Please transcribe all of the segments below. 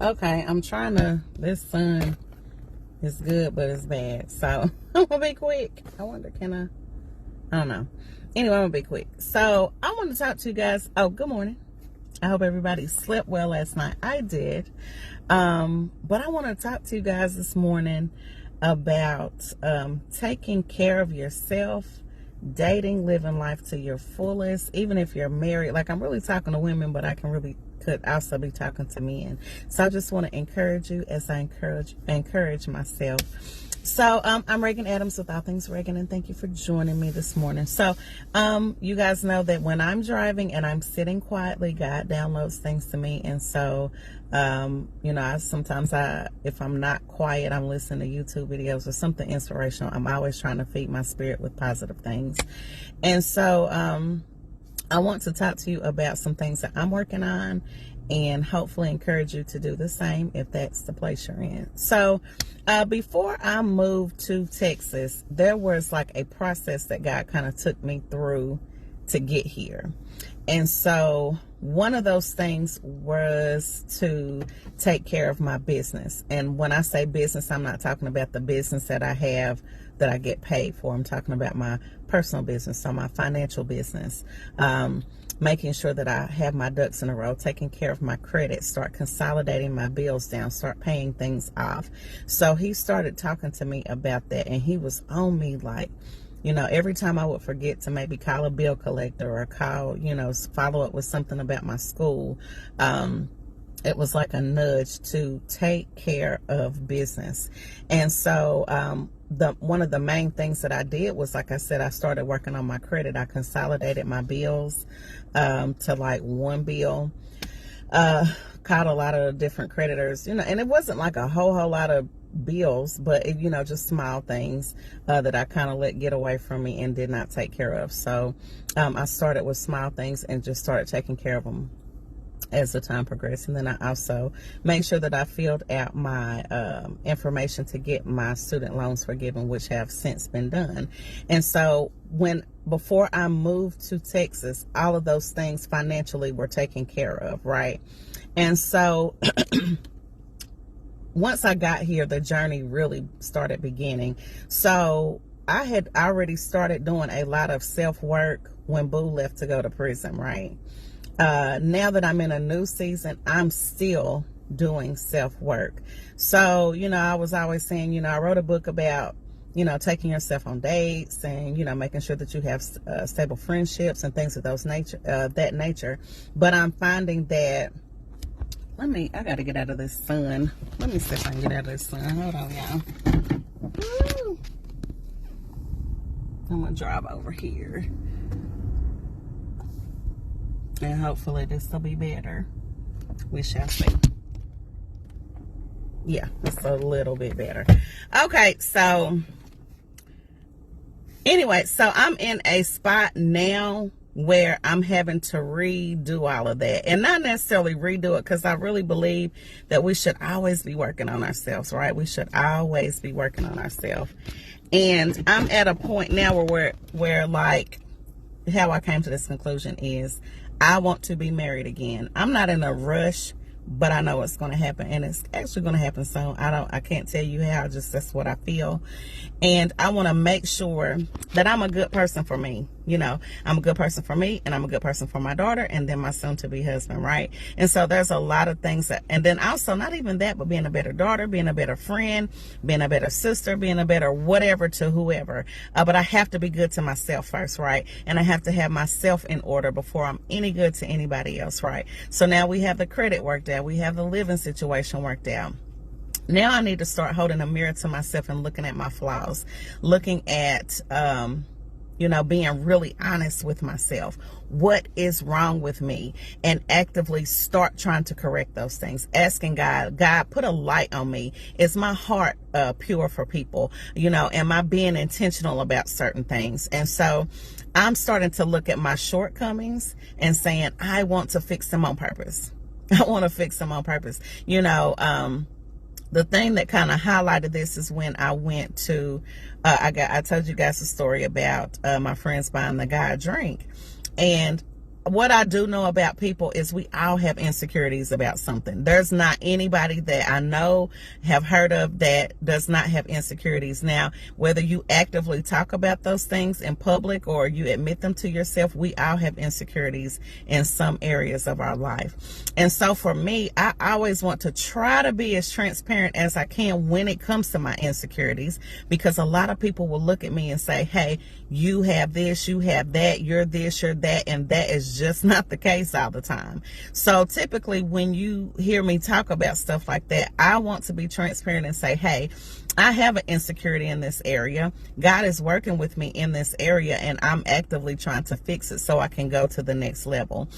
Okay, I'm trying to, this sun is good, but it's bad. So I'm gonna be quick. I wonder, I don't know. Anyway, I'm gonna be quick. So I want to talk to you guys. Oh, good morning. I hope everybody slept well last night. I did. But I want to talk to you guys this morning about taking care of yourself, dating, living life to your fullest, even if you're married. Like, I'm really talking to women, but I could also be talking to men. So I just want to encourage you as I encourage myself. So I'm Reagan Adams with All Things Reagan, and thank you for joining me this morning. So you guys know that when I'm driving and I'm sitting quietly, God downloads things to me. And so sometimes if I'm not quiet, I'm listening to YouTube videos or something inspirational. I'm always trying to feed my spirit with positive things. And so I want to talk to you about some things that I'm working on, and hopefully encourage you to do the same if that's the place you're in. So before I moved to Texas, there was like a process that God kind of took me through to get here. And so one of those things was to take care of my business. And when I say business, I'm not talking about the business that I have that I get paid for. I'm talking about my personal business, so my financial business. Making sure that I have my ducks in a row, taking care of my credit, start consolidating my bills down, start paying things off. So he started talking to me about that, and he was on me like, every time I would forget to maybe call a bill collector or call, follow up with something about my school, it was like a nudge to take care of business. And so one of the main things that I did was, like I said, I started working on my credit. I consolidated my bills to like one bill. Caught a lot of different creditors, and it wasn't like a whole lot of bills, but just small things that I kind of let get away from me and did not take care of. So I started with small things and just started taking care of them as the time progressed. And then I also made sure that I filled out my information to get my student loans forgiven, which have since been done. And so before I moved to Texas, all of those things financially were taken care of, right? And so once I got here, the journey really started beginning. So I had already started doing a lot of self-work when Boo left to go to prison, right? Now that I'm in a new season, I'm still doing self-work. So, I was always saying, I wrote a book about, taking yourself on dates and, making sure that you have stable friendships and things of that nature. But I'm finding that, I got to get out of this sun. Let me see if I can get out of this sun. Hold on, y'all. Woo. I'm going to drive over here. And hopefully this will be better. We shall see. Yeah, it's a little bit better. Okay, so anyway, so I'm in a spot now where I'm having to redo all of that. And not necessarily redo it, because I really believe that we should always be working on ourselves, right? We should always be working on ourselves. And I'm at a point now where like, how I came to this conclusion is, I want to be married again. I'm not in a rush, but I know it's going to happen, and it's actually going to happen soon. I can't tell you how, just that's what I feel. And I want to make sure that I'm a good person for me. I'm a good person for me, and I'm a good person for my daughter, and then my soon-to-be husband, right? And so there's a lot of things and then also not even that, but being a better daughter, being a better friend, being a better sister, being a better whatever to whoever. But I have to be good to myself first, right? And I have to have myself in order before I'm any good to anybody else, right? So now we have the credit worked out. We have the living situation worked out. Now I need to start holding a mirror to myself and looking at my flaws, looking at, being really honest with myself. What is wrong with me? And actively start trying to correct those things. Asking God, put a light on me. Is my heart pure for people? Am I being intentional about certain things? And so I'm starting to look at my shortcomings and saying, I want to fix them on purpose. I want to fix them on purpose. The thing that kind of highlighted this is when I went to, I told you guys a story about my friends buying the guy a drink. And what I do know about people is we all have insecurities about something. There's not anybody that I know, have heard of, that does not have insecurities. Now, whether you actively talk about those things in public or you admit them to yourself, we all have insecurities in some areas of our life. And so for me, I always want to try to be as transparent as I can when it comes to my insecurities, because a lot of people will look at me and say, hey, you have this, you have that, you're this, you're that, and that is just not the case all the time. So typically when you hear me talk about stuff like that, I want to be transparent and say, hey, I have an insecurity in this area. God is working with me in this area, and I'm actively trying to fix it so I can go to the next level.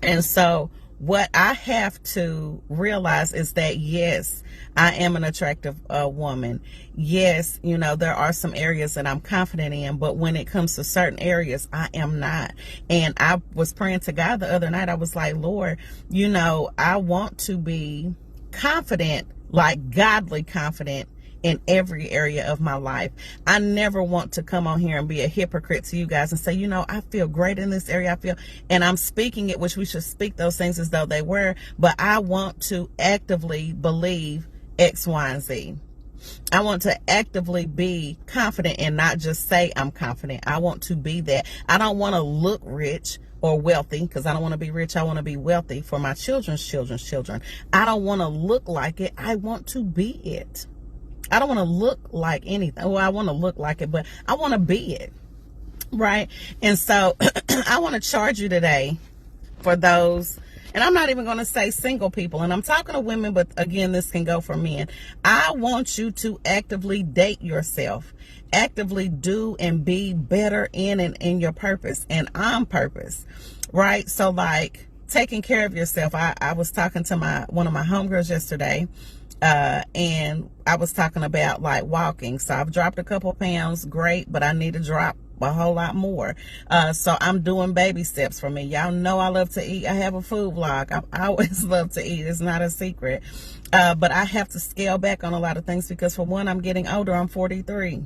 And so what I have to realize is that, yes, I am an attractive woman. Yes, you know, there are some areas that I'm confident in, but when it comes to certain areas, I am not. And I was praying to God the other night. I was like, Lord, you know, I want to be confident, like godly confident, in every area of my life. I never want to come on here and be a hypocrite to you guys and say, you know, I feel great in this area. I feel, and I'm speaking it, which we should speak those things as though they were, but I want to actively believe X, Y, and Z. I want to actively be confident and not just say I'm confident. I want to be that. I don't want to look rich or wealthy, because I don't want to be rich. I want to be wealthy for my children's children's children. I don't want to look like it. I want to be it. I don't want to look like anything. Well, I want to look like it, but I want to be it, right? And so I want to charge you today for those, and I'm not even going to say single people, and I'm talking to women, but again, this can go for men. I want you to actively date yourself, actively do and be better in and in your purpose and on purpose, right? So like taking care of yourself. I was talking to one of my homegirls yesterday, and I was talking about like walking. So I've dropped a couple pounds, great, but I need to drop a whole lot more. So I'm doing baby steps for me. Y'all know I love to eat. I have a food vlog. I always love to eat. It's not a secret. But I have to scale back on a lot of things because, for one, I'm getting older. I'm 43.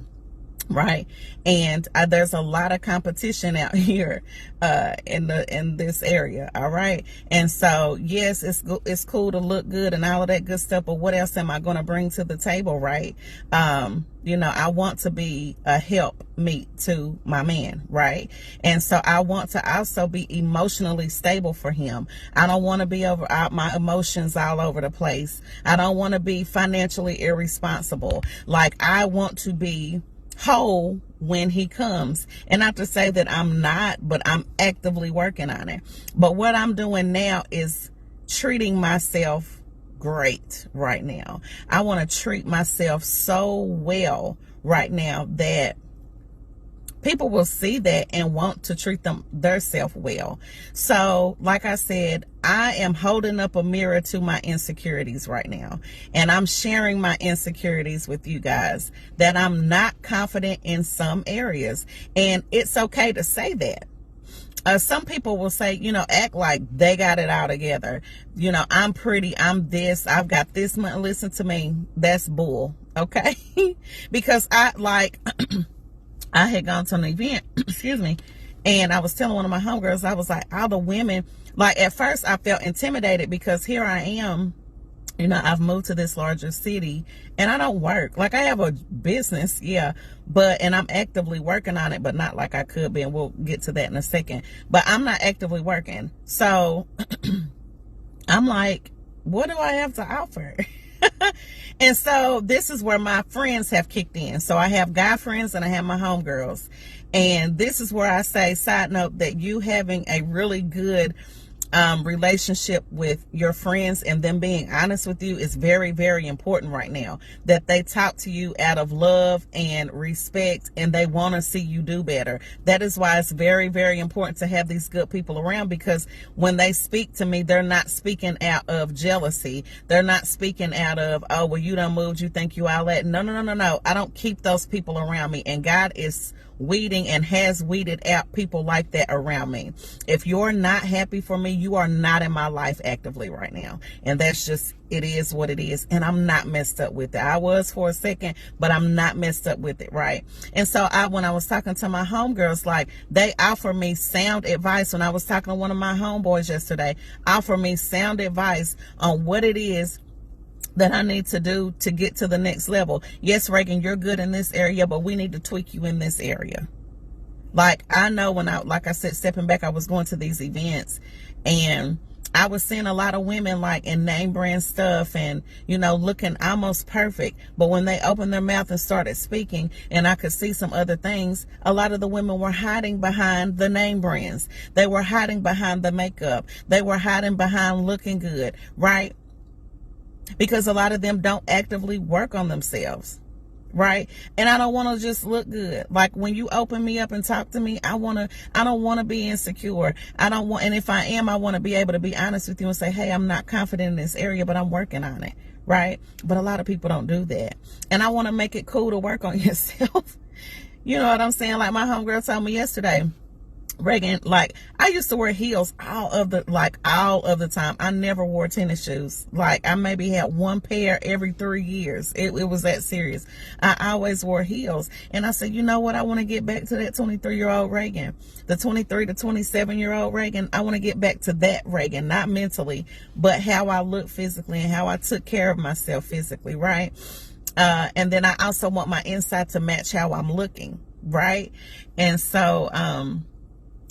Right. And there's a lot of competition out here in this area. All right. And so, yes, it's cool to look good and all of that good stuff. But what else am I going to bring to the table? Right. You know, I want to be a help meet to my man. Right. And so I want to also be emotionally stable for him. I don't want to be my emotions all over the place. I don't want to be financially irresponsible. Like, I want to be whole when he comes. And not to say that I'm not, but I'm actively working on it. But what I'm doing now is treating myself great right now. I want to treat myself so well right now that people will see that and want to treat themselves well. So, like I said, I am holding up a mirror to my insecurities right now. And I'm sharing my insecurities with you guys, that I'm not confident in some areas. And it's okay to say that. Some people will say, you know, act like they got it all together. You know, I'm pretty, I'm this, I've got this much. Listen to me. That's bull. Okay. Because I had gone to an event, excuse me, and I was telling one of my homegirls, I was like, all the women, like at first I felt intimidated because here I am, you know, I've moved to this larger city and I don't work. Like, I have a business, yeah, and I'm actively working on it, but not like I could be, and we'll get to that in a second. But I'm not actively working. So I'm like, what do I have to offer? And so this is where my friends have kicked in. So I have guy friends and I have my homegirls. And this is where I say, side note, that you having a really good relationship with your friends and them being honest with you is very, very important right now. That they talk to you out of love and respect, and they want to see you do better. That is why it's very, very important to have these good people around, because when they speak to me, they're not speaking out of jealousy. They're not speaking out of, oh, well, you done moved, you think you all that. No. I don't keep those people around me. And God is weeding and has weeded out people like that around me. If you're not happy for me, you are not in my life actively right now. And that's just, it is what it is. And I'm not messed up with it. I was for a second, but I'm not messed up with it, right? And so when I was talking to my homegirls, like, they offer me sound advice. When I was talking to one of my homeboys yesterday, offer me sound advice on what it is that I need to do to get to the next level. Yes, Reagan, you're good in this area, but we need to tweak you in this area. Like, I know when like I said, stepping back, I was going to these events and I was seeing a lot of women like in name brand stuff and, you know, looking almost perfect. But when they opened their mouth and started speaking and I could see some other things, a lot of the women were hiding behind the name brands. They were hiding behind the makeup. They were hiding behind looking good, right? Because a lot of them don't actively work on themselves, right? And I don't want to just look good. Like, when you open me up and talk to me, I don't want to be insecure. And if I am, I want to be able to be honest with you and say, hey, I'm not confident in this area, but I'm working on it, right? But a lot of people don't do that. And I want to make it cool to work on yourself. You know what I'm saying? Like, my homegirl told me yesterday, Reagan, like, I used to wear heels all of the time. I never wore tennis shoes. Like, I maybe had one pair every 3 years. It was that serious. I always wore heels. And I said, you know what? I want to get back to that 23-year-old Reagan, the 23 to 27-year-old Reagan. I want to get back to that Reagan, not mentally, but how I look physically and how I took care of myself physically, right? And then I also want my inside to match how I'm looking, right? And so,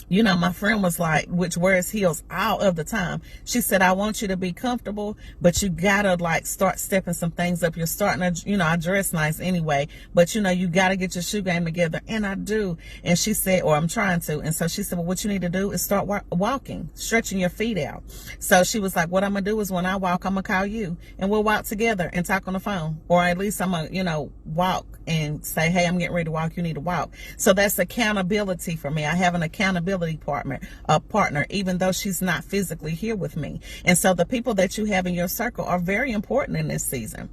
you know, my friend was like, which wears heels all of the time. She said, I want you to be comfortable, but you gotta like start stepping some things up. You're starting to, you know, I dress nice anyway, but you know, you gotta get your shoe game together. And I do. And she said, or I'm trying to. And so she said, well, what you need to do is start walking, stretching your feet out. So she was like, what I'm gonna do is when I walk, I'm gonna call you and we'll walk together and talk on the phone. Or at least I'm gonna, you know, walk and say, hey, I'm getting ready to walk. You need to walk. So that's accountability for me. I have an accountability partner, even though she's not physically here with me. And so the people that you have in your circle are very important in this season.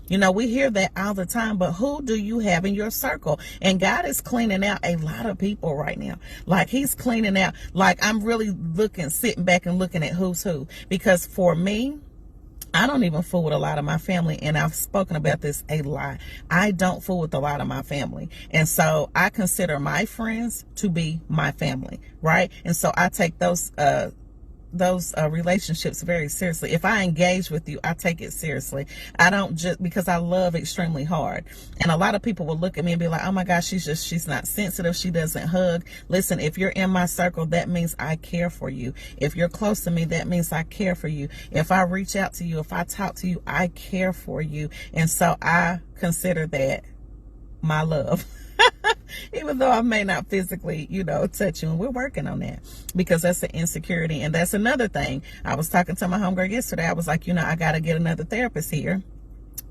You know, we hear that all the time, but who do you have in your circle? And God is cleaning out a lot of people right now. Like, he's cleaning out, like, I'm really sitting back and looking at who's who. Because for me, I don't even fool with a lot of my family, and I've spoken about this a lot. I don't fool with a lot of my family. And so I consider my friends to be my family, right? And so I take those relationships very seriously. If I engage with you, I take it seriously. I don't just, because I love extremely hard. And a lot of people will look at me and be like, oh my gosh, she's not sensitive. She doesn't hug. Listen, if you're in my circle, that means I care for you. If you're close to me, that means I care for you. If I reach out to you, if I talk to you, I care for you. And so I consider that my love. Even though I may not physically, you know, touch you, and we're working on that, because that's an insecurity. And that's another thing. I was talking to my homegirl yesterday. I was like, you know, I got to get another therapist here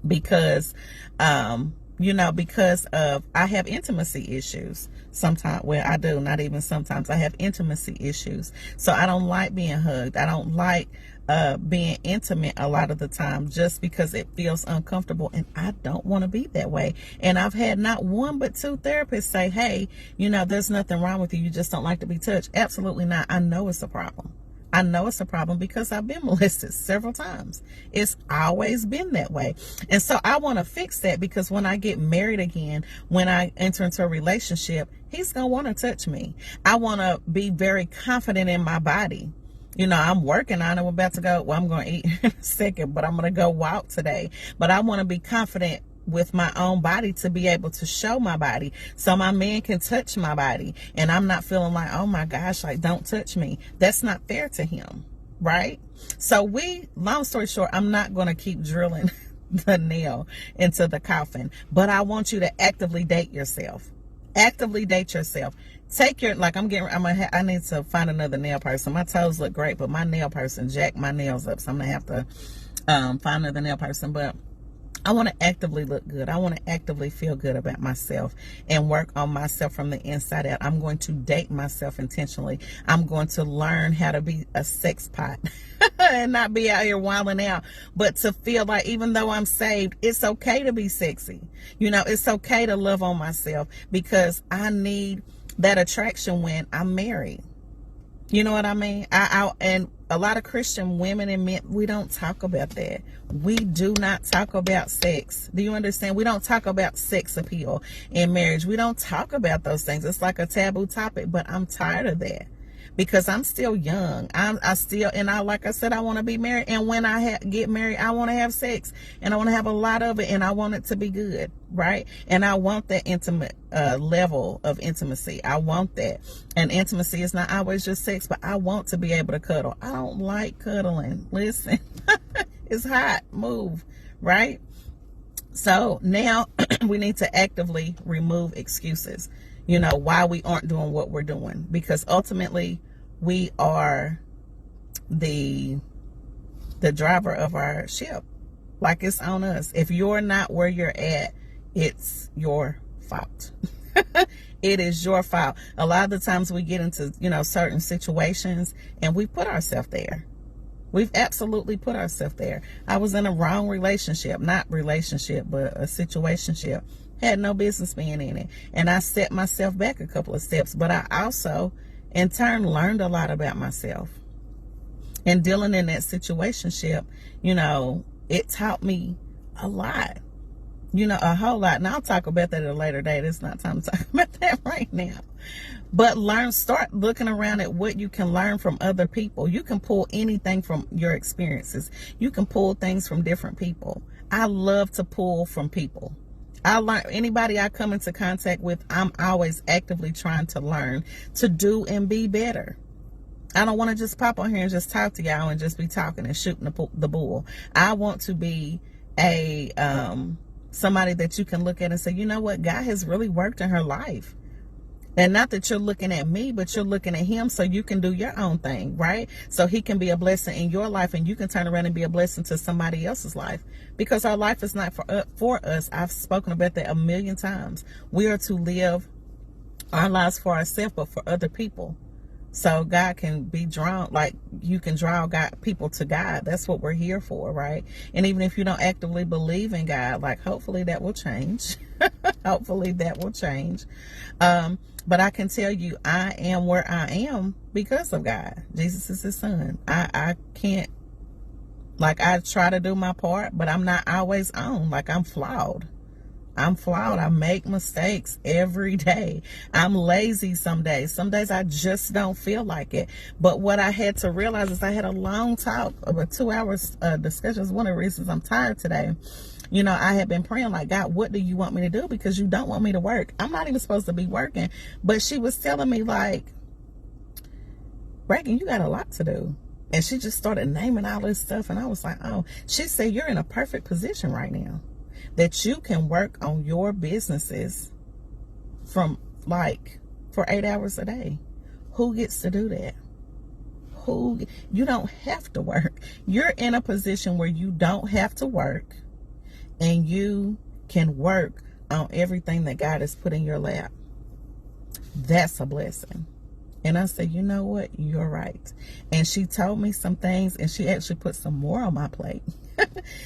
because, you know, because of, I have intimacy issues sometimes. Well, I do, not even sometimes. I have intimacy issues. So I don't like being hugged. I don't like being intimate a lot of the time, just because it feels uncomfortable, and I don't want to be that way. And I've had not one but two therapists say, hey, you know, there's nothing wrong with you. You just don't like to be touched. Absolutely not. I know it's a problem. I know it's a problem because I've been molested several times. It's always been that way. And so I want to fix that, because when I get married again, when I enter into a relationship, he's going to want to touch me. I want to be very confident in my body. You know, I'm working on it. I'm about to go, well, I'm going to eat in a second, but I'm going to go walk today. But I want to be confident with my own body to be able to show my body so my man can touch my body. And I'm not feeling like, oh my gosh, like, don't touch me. That's not fair to him, right? So long story short, I'm not going to keep drilling the nail into the coffin, but I want you to actively date yourself. Actively date yourself. Take your, like, I need to find another nail person. My toes look great, but my nail person jacked my nails up. So I'm going to have to find another nail person. But I want to actively look good. I want to actively feel good about myself and work on myself from the inside out. I'm going to date myself intentionally. I'm going to learn how to be a sex pot. and not be out here wilding out, but to feel like even though I'm saved, it's okay to be sexy. You know, it's okay to love on myself because I need that attraction when I'm married. You know what I mean? And a lot of Christian women and men, we don't talk about that. We do not talk about sex. Do you understand? We don't talk about sex appeal in marriage. We don't talk about those things. It's like a taboo topic, but I'm tired of that because I'm still young. Like I said, I want to be married. And when I get married, I want to have sex and I want to have a lot of it and I want it to be good. Right. And I want that intimate level of intimacy. I want that. And intimacy is not always just sex, but I want to be able to cuddle. I don't like cuddling. Listen, it's hot. Move. Right. So now we need to actively remove excuses, you know, why we aren't doing what we're doing, because ultimately we are the driver of our ship. Like, it's on us. If you're not where you're at, it's your fault. It is your fault. A lot of the times we get into, you know, certain situations and we put ourselves there. We've absolutely put ourselves there. I was in a wrong relationship, not relationship, but a situationship. Had no business being in it. And I set myself back a couple of steps, but I also in turn learned a lot about myself. And dealing in that situationship, you know, it taught me a lot. You know, a whole lot. And I'll talk about that at a later date. It's not time to talk about that right now. But start looking around at what you can learn from other people. You can pull anything from your experiences. You can pull things from different people. I love to pull from people. I learn anybody I come into contact with, I'm always actively trying to learn to do and be better. I don't want to just pop on here and just talk to y'all and just be talking and shooting the bull. I want to be a somebody that you can look at and say, you know what, God has really worked in her life. And not that you're looking at me, but you're looking at him so you can do your own thing, right? So he can be a blessing in your life and you can turn around and be a blessing to somebody else's life. Because our life is not for us. I've spoken about that a million times. We are to live our lives for ourselves, but for other people. So God can be drawn, like you can draw people to God. That's what we're here for, right? And even if you don't actively believe in God, like hopefully that will change. Hopefully that will change. But I can tell you, I am where I am because of God. Jesus is his son. I can't, like, I try to do my part, but I'm not always on. Like, I'm flawed. I make mistakes every day. I'm lazy some days. Some days I just don't feel like it. But what I had to realize is I had a long talk, over 2 hours discussions. One of the reasons I'm tired today. You know, I had been praying like, God, what do you want me to do? Because you don't want me to work. I'm not even supposed to be working. But she was telling me like, Reagan, you got a lot to do. And she just started naming all this stuff. And I was like, oh, she said, you're in a perfect position right now that you can work on your businesses for 8 hours a day. Who gets to do that? You don't have to work. You're in a position where you don't have to work and you can work on everything that God has put in your lap. That's a blessing. And I said, you know what? You're right. And she told me some things and she actually put some more on my plate.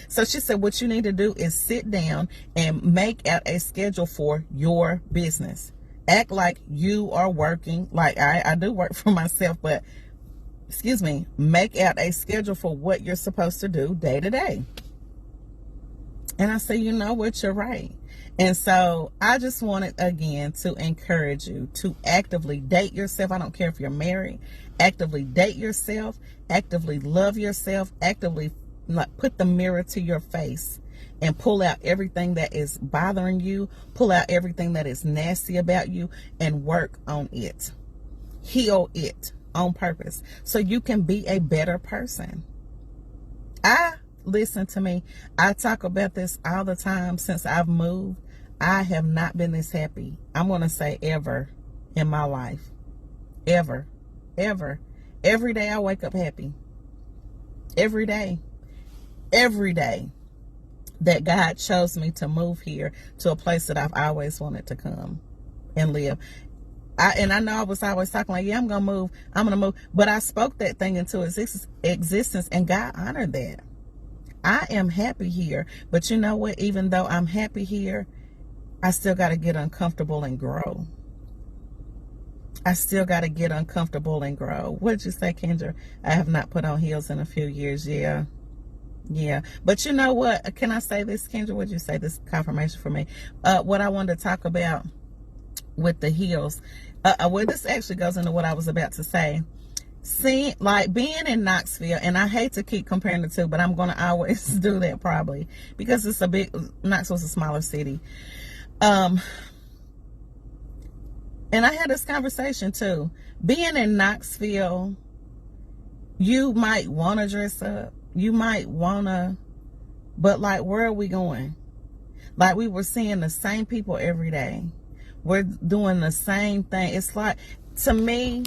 So she said, what you need to do is sit down and make out a schedule for your business. Act like you are working. Like I do work for myself, but make out a schedule for what you're supposed to do day to day. And I said, you know what? You're right. And so I just wanted, again, to encourage you to actively date yourself. I don't care if you're married. Actively date yourself. Actively love yourself. Actively put the mirror to your face and pull out everything that is bothering you. Pull out everything that is nasty about you and work on it. Heal it on purpose so you can be a better person. Listen to me. I talk about this all the time since I've moved. I have not been this happy. I'm going to say ever in my life. Ever. Ever. Every day I wake up happy. Every day. Every day that God chose me to move here to a place that I've always wanted to come and live. And I know I was always talking like, yeah, I'm going to move. But I spoke that thing into existence, and God honored that. I am happy here. But you know what? Even though I'm happy here, I still got to get uncomfortable and grow. I still got to get uncomfortable and grow. What did you say, Kendra? I have not put on heels in a few years. Yeah. Yeah. But you know what? Can I say this, Kendra? What did you say? This confirmation for me. What I wanted to talk about with the heels. Well, this actually goes into what I was about to say. See, like being in Knoxville, and I hate to keep comparing the two, but I'm going to always do that probably because it's Knoxville's a smaller city. And I had this conversation too. Being in Knoxville, you might want to dress up. You might want to, but like, where are we going? Like, we were seeing the same people every day. We're doing the same thing. It's like, to me,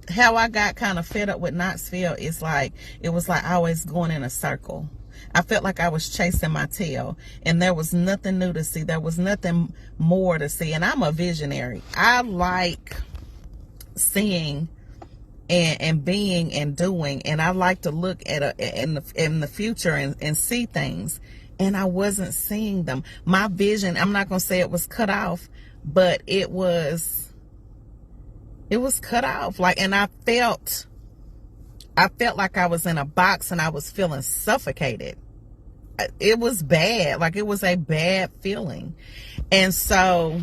how I got kind of fed up with Knoxville is like, it was like always going in a circle. I felt like I was chasing my tail, and there was nothing new to see. There was nothing more to see. And I'm a visionary. I like seeing and being and doing, and I like to look at in the future and see things, and I wasn't seeing them. My vision, I'm not gonna say it was cut off, but it was cut off. Like, and I felt like I was in a box and I was feeling suffocated. It was bad. Like, it was a bad feeling. And so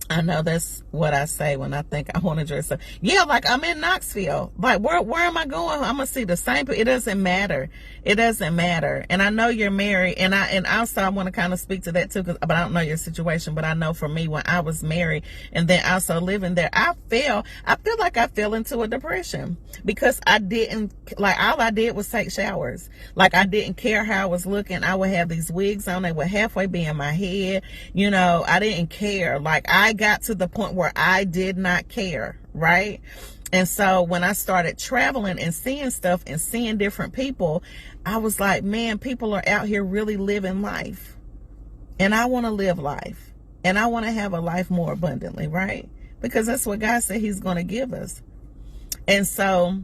I know that's what I say when I think I want to dress up. Yeah, like, I'm in Knoxville. Like, where am I going? I'm gonna see the same people. It doesn't matter. It doesn't matter. And I know you're married, and also I want to kind of speak to that too, but I don't know your situation. But I know for me, when I was married and then also living there, I feel like I fell into a depression because I didn't, like, all I did was take showers. Like, I didn't care how I was looking. I would have these wigs on. They would halfway be in my head. You know, I didn't care. Like, I got to the point where I did not care, right? And so when I started traveling and seeing stuff and seeing different people, I was like, man, people are out here really living life. And I want to live life. And I want to have a life more abundantly, right? Because that's what God said he's going to give us. And so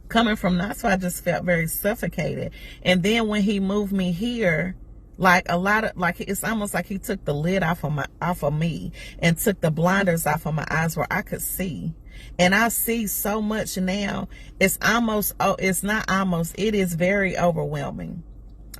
coming from Knoxville, I just felt very suffocated. And then when he moved me here, like, it's almost like he took the lid off of me and took the blinders off of my eyes where I could see. And I see so much now. It is very overwhelming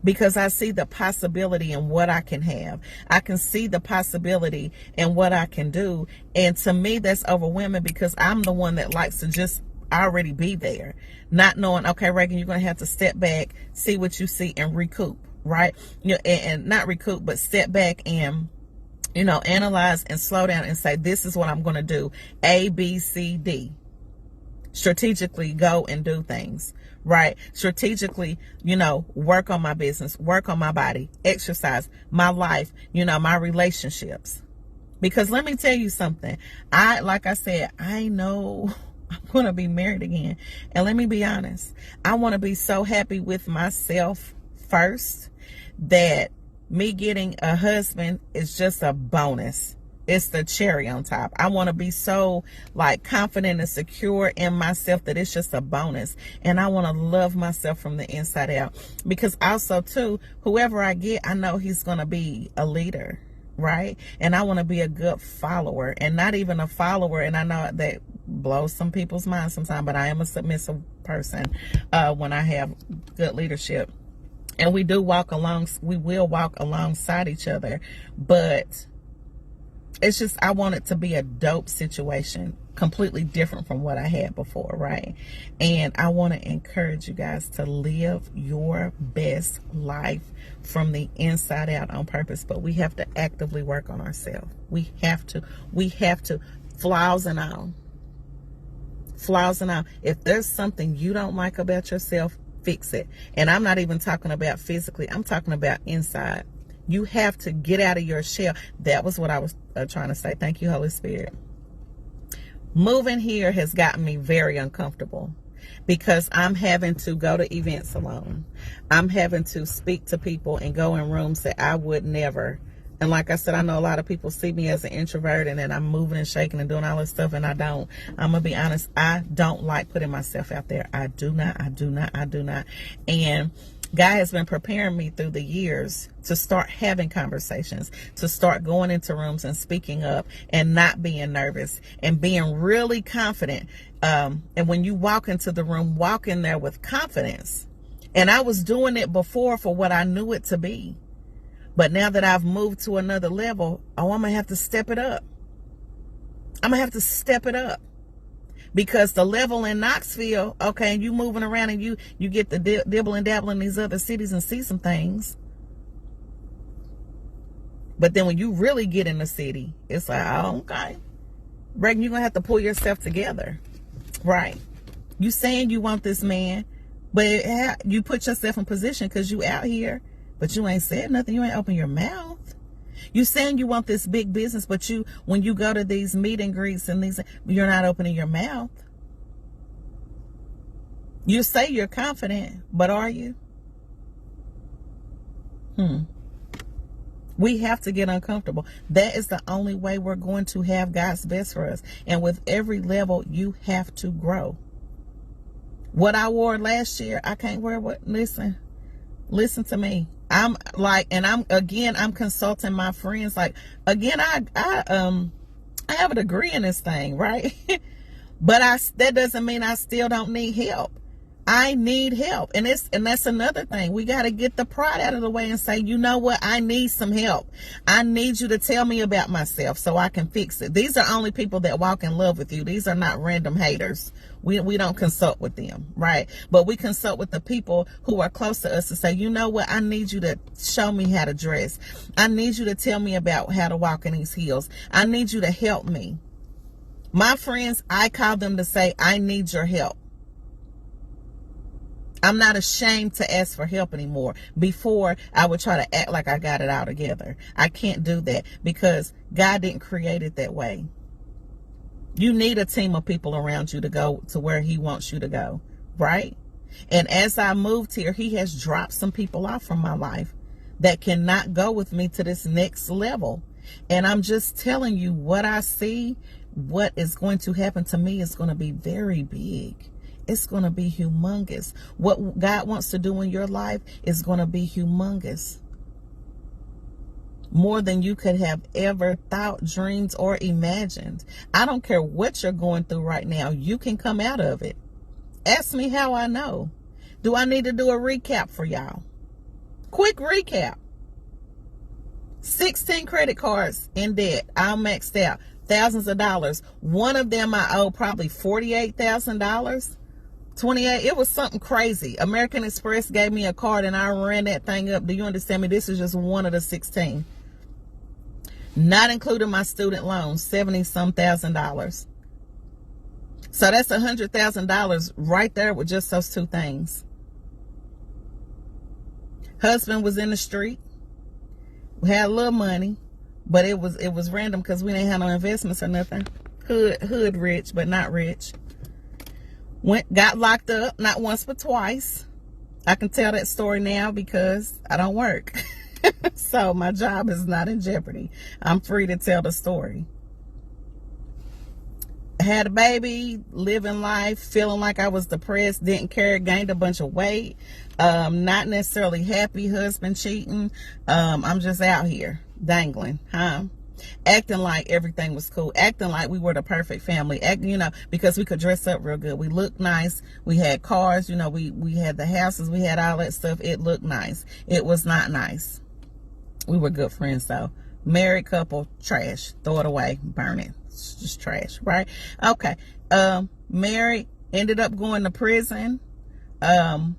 because I see the possibility in what I can have. I can see the possibility in what I can do. And to me, that's overwhelming because I'm the one that likes to just already be there, not knowing, okay, Reagan, you're going to have to step back, see what you see, and recoup. Right? You know, and not recoup, but step back and, you know, analyze and slow down and say, this is what I'm going to do. A, B, C, D. Strategically go and do things, right? Strategically, you know, work on my business, work on my body, exercise, my life, you know, my relationships. Because let me tell you something. Like I said, I know I'm going to be married again. And let me be honest. I want to be so happy with myself first, that me getting a husband is just a bonus. It's the cherry on top. I want to be so, like, confident and secure in myself that it's just a bonus. And I want to love myself from the inside out. Because also too, whoever I get, I know he's going to be a leader, right? And I want to be a good follower, and not even a follower. And I know that blows some people's minds sometimes, but I am a submissive person when I have good leadership. And we will walk alongside each other. But it's just, I want it to be a dope situation, completely different from what I had before, right? And I want to encourage you guys to live your best life from the inside out on purpose. But we have to actively work on ourselves. We have to, flaws and all. If there's something you don't like about yourself, fix it. And I'm not even talking about physically. I'm talking about inside. You have to get out of your shell. That was what I was trying to say. Thank you, Holy Spirit. Moving here has gotten me very uncomfortable because I'm having to go to events alone. I'm having to speak to people and go in rooms that I would never And like I said, I know a lot of people see me as an introvert and then I'm moving and shaking and doing all this stuff, and I don't. I'm going to be honest. I don't like putting myself out there. I do not. And God has been preparing me through the years to start having conversations, to start going into rooms and speaking up and not being nervous and being really confident. And when you walk into the room, walk in there with confidence. And I was doing it before for what I knew it to be. But now that I've moved to another level, I'm going to have to step it up. I'm going to have to step it up. Because the level in Knoxville, okay, and you moving around and you get the dibble and dabble in these other cities and see some things. But then when you really get in the city, it's like, oh, okay. Reagan, you're going to have to pull yourself together. Right. You saying you want this man, but you put yourself in position because you out here. But you ain't said nothing. You ain't opened your mouth. You saying you want this big business, but when you go to these meet and greets and these, you're not opening your mouth. You say you're confident, but are you? We have to get uncomfortable. That is the only way we're going to have God's best for us. And with every level, you have to grow. What I wore last year, I can't wear what? Listen to me. I'm consulting my friends. Like, again, I have a degree in this thing, right? But that doesn't mean I still don't need help. I need help. And that's another thing. We got to get the pride out of the way and say, you know what? I need some help. I need you to tell me about myself so I can fix it. These are only people that walk in love with you. These are not random haters. We don't consult with them, right? But we consult with the people who are close to us to say, you know what? I need you to show me how to dress. I need you to tell me about how to walk in these heels. I need you to help me. My friends, I call them to say, I need your help. I'm not ashamed to ask for help anymore. Before, I would try to act like I got it all together. I can't do that because God didn't create it that way. You need a team of people around you to go to where he wants you to go, right? And as I moved here, he has dropped some people off from my life that cannot go with me to this next level. And I'm just telling you what I see, what is going to happen to me is going to be very big. It's going to be humongous. What God wants to do in your life is going to be humongous. More than you could have ever thought, dreamed, or imagined. I don't care what you're going through right now. You can come out of it. Ask me how I know. Do I need to do a recap for y'all? Quick recap. 16 credit cards in debt. I'm maxed out. Thousands of dollars. One of them I owe probably $48,000. 28. It was something crazy. American Express gave me a card and I ran that thing up. Do you understand me? This is just one of the 16. Not including my student loan, $70-some thousand. So that's $100,000 right there with just those two things. Husband was in the street. We had a little money, but it was random because we didn't have no investments or nothing. Hood rich, but not rich. Got locked up, not once but twice. I can tell that story now because I don't work. So my job is not in jeopardy. I'm free to tell the story. Had a baby, living life, feeling like I was depressed, didn't care, gained a bunch of weight. Not necessarily happy, husband cheating. I'm just out here dangling, acting like everything was cool, acting like we were the perfect family, because we could dress up real good. We looked nice. We had cars, we had the houses, we had all that stuff. It looked nice. It was not nice. We were good friends though. Married couple, trash. Throw it away, burn it. It's just trash, right? Okay. Married, ended up going to prison. Went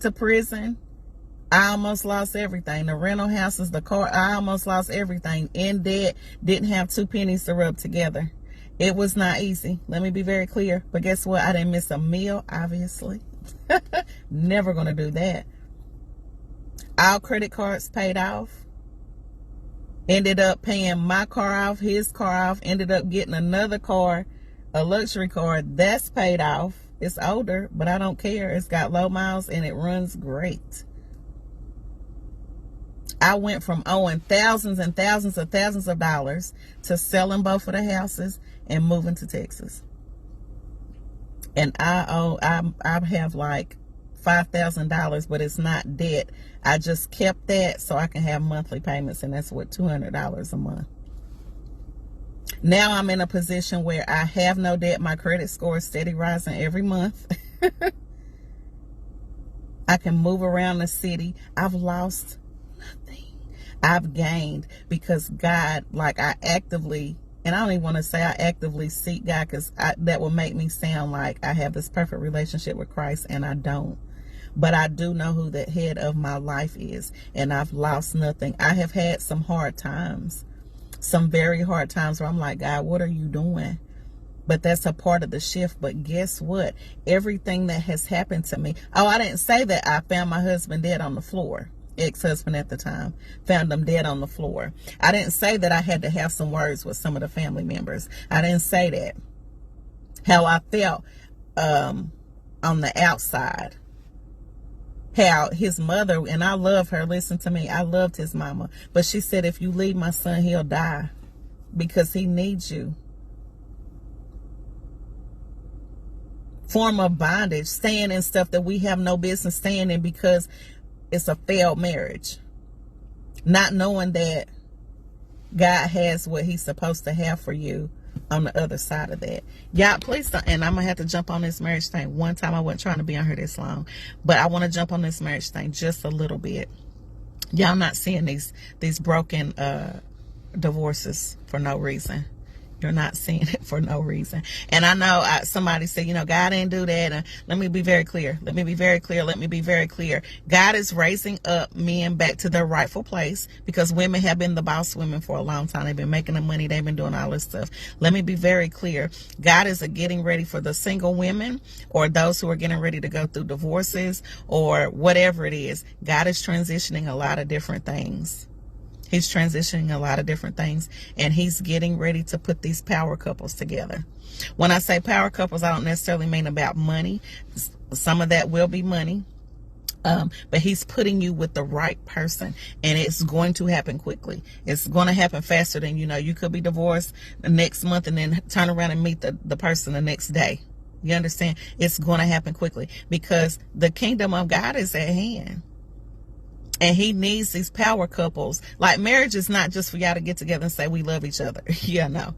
to prison. I almost lost everything. The rental houses, the car, I almost lost everything. In debt, didn't have 2 pennies to rub together. It was not easy. Let me be very clear. But guess what? I didn't miss a meal, obviously. Never going to do that. All credit cards paid off. Ended up paying my car off, his car off. Ended up getting another car, a luxury car. That's paid off. It's older, but I don't care. It's got low miles and it runs great. I went from owing thousands and thousands of dollars to selling both of the houses and moving to Texas. And I have like $5,000, but it's not debt. I just kept that so I can have monthly payments, and that's what, $200 a month. Now I'm in a position where I have no debt. My credit score is steady rising every month. I can move around the city. I've lost nothing. I've gained because God, like, I actively, and I don't even want to say I actively seek God, because that will make me sound like I have this perfect relationship with Christ, and I don't. But I do know who the head of my life is, and I've lost nothing. I have had some hard times, some very hard times where I'm like, God, what are you doing? But that's a part of the shift. But guess what? Everything that has happened to me. Oh, I didn't say that I found my husband dead on the floor. Ex-husband at the time. Found him dead on the floor. I didn't say that I had to have some words with some of the family members. I didn't say that. How I felt on the outside. How his mother, and I love her, listen to me, I loved his mama, but she said, if you leave my son, he'll die because he needs you. Form of bondage, staying in stuff that we have no business staying in because it's a failed marriage. Not knowing that God has what he's supposed to have for you on the other side of that. Y'all, please don't, and I'm gonna have to jump on this marriage thing. One time I wasn't trying to be on here this long, but I want to jump on this marriage thing just a little bit. Y'all not seeing these broken divorces for no reason. You're not seeing it for no reason. And I know somebody said, God didn't do that. And let me be very clear. Let me be very clear. God is raising up men back to their rightful place, because women have been the boss women for a long time. They've been making the money. They've been doing all this stuff. Let me be very clear. God is getting ready for the single women, or those who are getting ready to go through divorces, or whatever it is. God is transitioning a lot of different things. He's transitioning a lot of different things, and he's getting ready to put these power couples together. When I say power couples, I don't necessarily mean about money. Some of that will be money. But he's putting you with the right person, and it's going to happen quickly. It's going to happen faster than you know. You could be divorced the next month and then turn around and meet the person the next day. You understand? It's going to happen quickly because the kingdom of God is at hand. And he needs these power couples. Like, marriage is not just for y'all to get together and say we love each other. Yeah, no.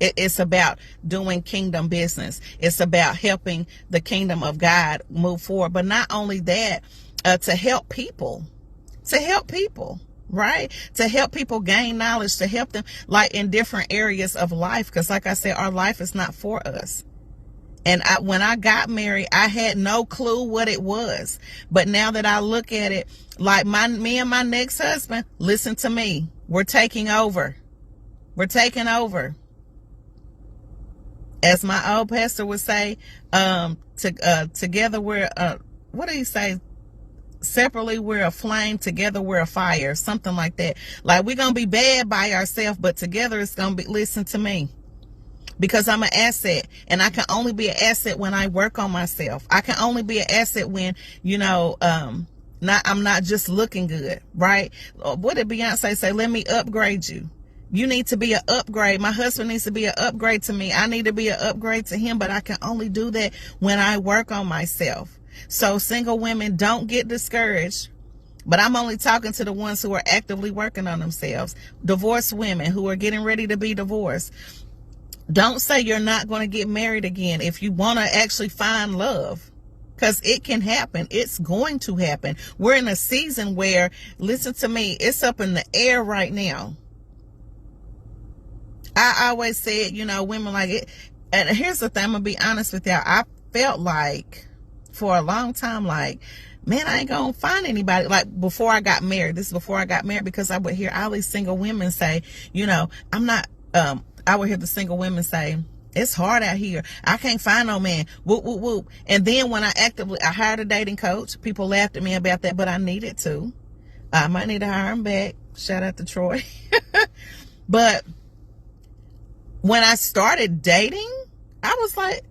It's about doing kingdom business. It's about helping the kingdom of God move forward. But not only that, to help people. Right? To help people gain knowledge, to help them like in different areas of life. Because like I said, our life is not for us. And when I got married, I had no clue what it was. But now that I look at it, like me and my next husband, listen to me. We're taking over. As my old pastor would say, together we're, what did he say? Separately we're a flame, together we're a fire. Something like that. Like, we're going to be bad by ourselves, but together it's going to be, listen to me. Because I'm an asset, and I can only be an asset when I work on myself. I can only be an asset when, I'm not just looking good, right? What did Beyonce say? Let me upgrade you. You need to be an upgrade. My husband needs to be an upgrade to me. I need to be an upgrade to him, but I can only do that when I work on myself. So single women, don't get discouraged. But I'm only talking to the ones who are actively working on themselves. Divorced women who are getting ready to be divorced. Don't say you're not going to get married again if you want to actually find love, because it can happen. It's going to happen. We're in a season where, listen to me, it's up in the air right now. I always said, women like it. And here's the thing, I'm going to be honest with y'all. I felt like for a long time, like, man, I ain't going to find anybody. Like, before I got married, this is before I got married, because I would hear all these single women say, I'm not, I would hear the single women say, it's hard out here. I can't find no man. Whoop, whoop, whoop. And then when I hired a dating coach, people laughed at me about that, but I needed to. I might need to hire him back. Shout out to Troy. But when I started dating, I was like,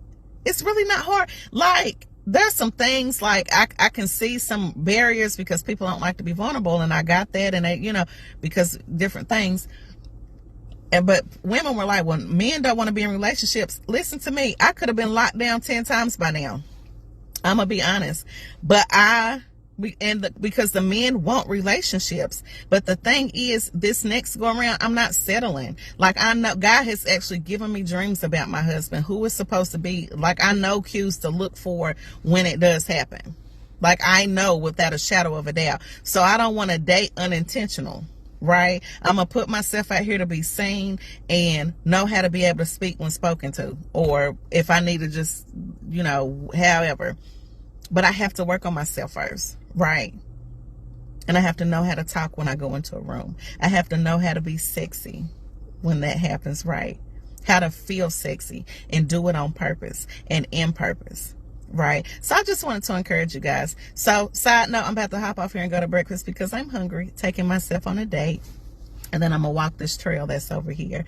it's really not hard. Like, there's some things like I can see some barriers because people don't like to be vulnerable, and I got that, and they, you know, because different things. And but women were like, well, men don't want to be in relationships. Listen to me, I could have been locked down 10 times by now. I'm gonna be honest, but because the men want relationships. But the thing is, this next go around, I'm not settling. Like, I know God has actually given me dreams about my husband, who is supposed to be, like, I know cues to look for when it does happen. Like, I know without a shadow of a doubt. So I don't want to date unintentional, right? I'm gonna put myself out here to be seen and know how to be able to speak when spoken to, or if I need to just, you know, however. But I have to work on myself first, right? And I have to know how to talk when I go into a room. I have to know how to be sexy when that happens, right? How to feel sexy and do it on purpose and in purpose, right? So I just wanted to encourage you guys. So, side note, I'm about to hop off here and go to breakfast because I'm hungry, taking myself on a date. And then I'm going to walk this trail that's over here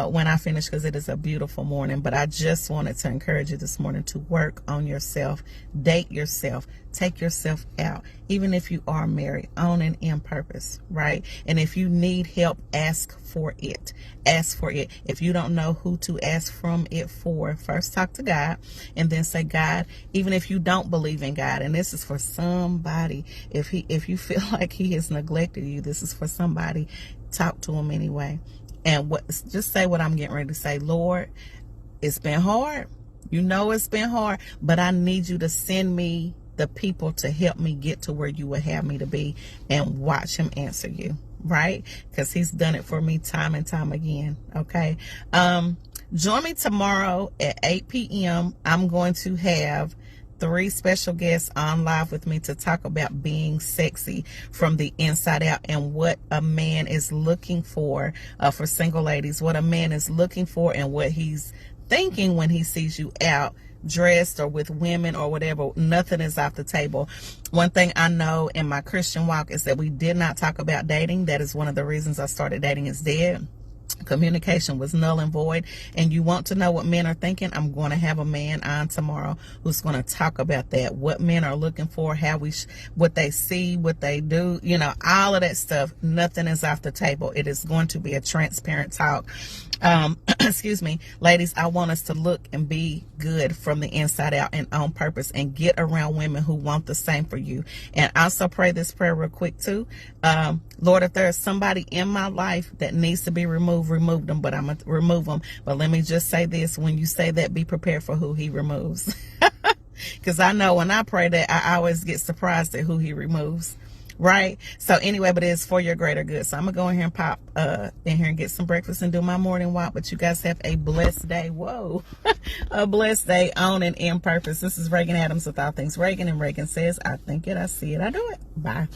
when I finish, because it is a beautiful morning. But I just wanted to encourage you this morning to work on yourself, date yourself, take yourself out. Even if you are married, on and in purpose, right? And if you need help, ask for it. Ask for it. If you don't know who to ask from it for, first talk to God and then say, God, even if you don't believe in God, and this is for somebody, if you feel like he has neglected you, this is for somebody. Talk to him anyway. And just say what I'm getting ready to say. Lord, it's been hard. You know it's been hard, but I need you to send me the people to help me get to where you would have me to be, and watch him answer you, right? Because he's done it for me time and time again. Okay. Join me tomorrow at 8 p.m. I'm going to have 3 special guests on live with me to talk about being sexy from the inside out, and what a man is looking for single ladies, what a man is looking for and what he's thinking when he sees you out dressed or with women or whatever. Nothing is off the table. One thing I know in my Christian walk is that we did not talk about dating. That is one of the reasons I started Dating Is Dead. Communication was null and void. And you want to know what men are thinking? I'm going to have a man on tomorrow who's going to talk about that, what men are looking for, how what they see, what they do, you know, all of that stuff. Nothing is off the table. It is going to be a transparent talk. Excuse me, ladies, I want us to look and be good from the inside out and on purpose, and get around women who want the same for you. And also pray this prayer real quick too. Lord, if there is somebody in my life that needs to be removed, remove them, but I'm going to remove them. But let me just say this, when you say that, be prepared for who he removes. Because I know when I pray that, I always get surprised at who he removes. Right? So anyway, but it's for your greater good. So I'm going to go in here and pop in here and get some breakfast and do my morning walk. But you guys have a blessed day. Whoa. A blessed day on and in purpose. This is Reagan Adams with All Things Reagan. And Reagan says, I think it, I see it, I do it. Bye.